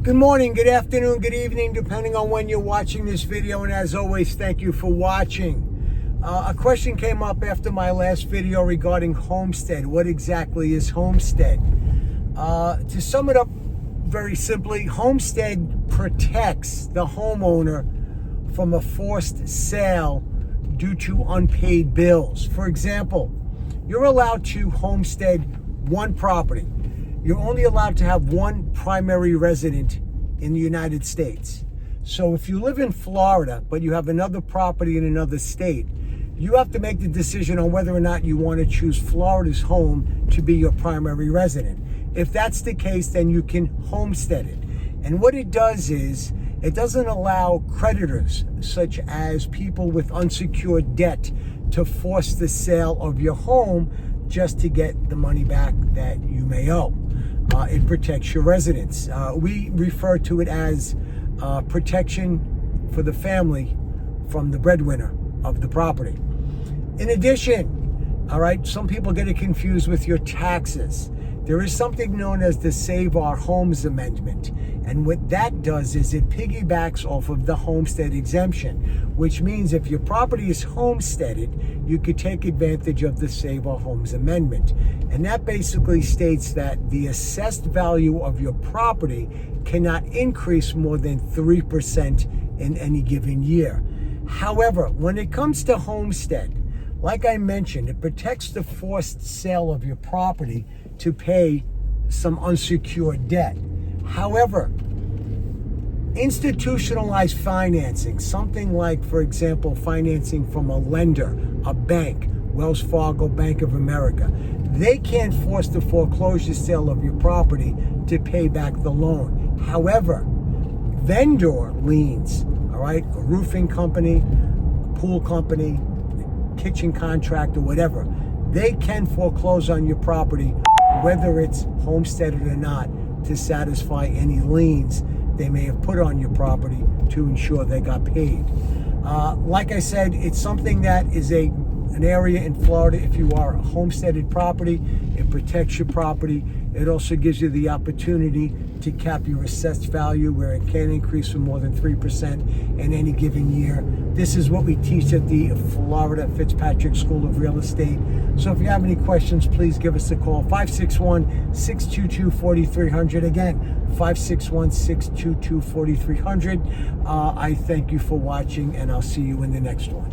Good morning, good afternoon, good evening, depending on when you're watching this video. And as always, thank you for watching. A question came up after my last video regarding homestead. What exactly is homestead? To sum it up very simply, homestead protects the homeowner from a forced sale due to unpaid bills. For example, you're allowed to homestead one property. You're only allowed to have one primary resident in the United States. So if you live in Florida, but you have another property in another state, you have to make the decision on whether or not you want to choose Florida's home to be your primary resident. If that's the case, then you can homestead it. And what it does is, it doesn't allow creditors, such as people with unsecured debt, to force the sale of your home just to get the money back that you may owe. It protects your residents. We refer to it as protection for the family from the breadwinner of the property. In addition, all right, some people get it confused with your taxes. There is something known as the Save Our Homes Amendment. And what that does is it piggybacks off of the homestead exemption, which means if your property is homesteaded, you could take advantage of the Save Our Homes Amendment. And that basically states that the assessed value of your property cannot increase more than 3% in any given year. However, when it comes to homestead, like I mentioned, it protects the forced sale of your property to pay some unsecured debt. However, institutionalized financing, something like, for example, financing from a lender, a bank, Wells Fargo, Bank of America, they can't force the foreclosure sale of your property to pay back the loan. However, vendor liens, all right, a roofing company, a pool company, kitchen contractor, whatever, they can foreclose on your property, whether it's homesteaded or not, to satisfy any liens they may have put on your property to ensure they got paid. Like I said, it's something that is an area in Florida. If you are a homesteaded property, it protects your property. It also gives you the opportunity to cap your assessed value, where it can increase for more than 3% in any given year. This is what we teach at the Florida Fitzpatrick School of Real Estate. So if you have any questions, please give us a call, 561-622-4300. Again, 561-622-4300. I thank you for watching, and I'll see you in the next one.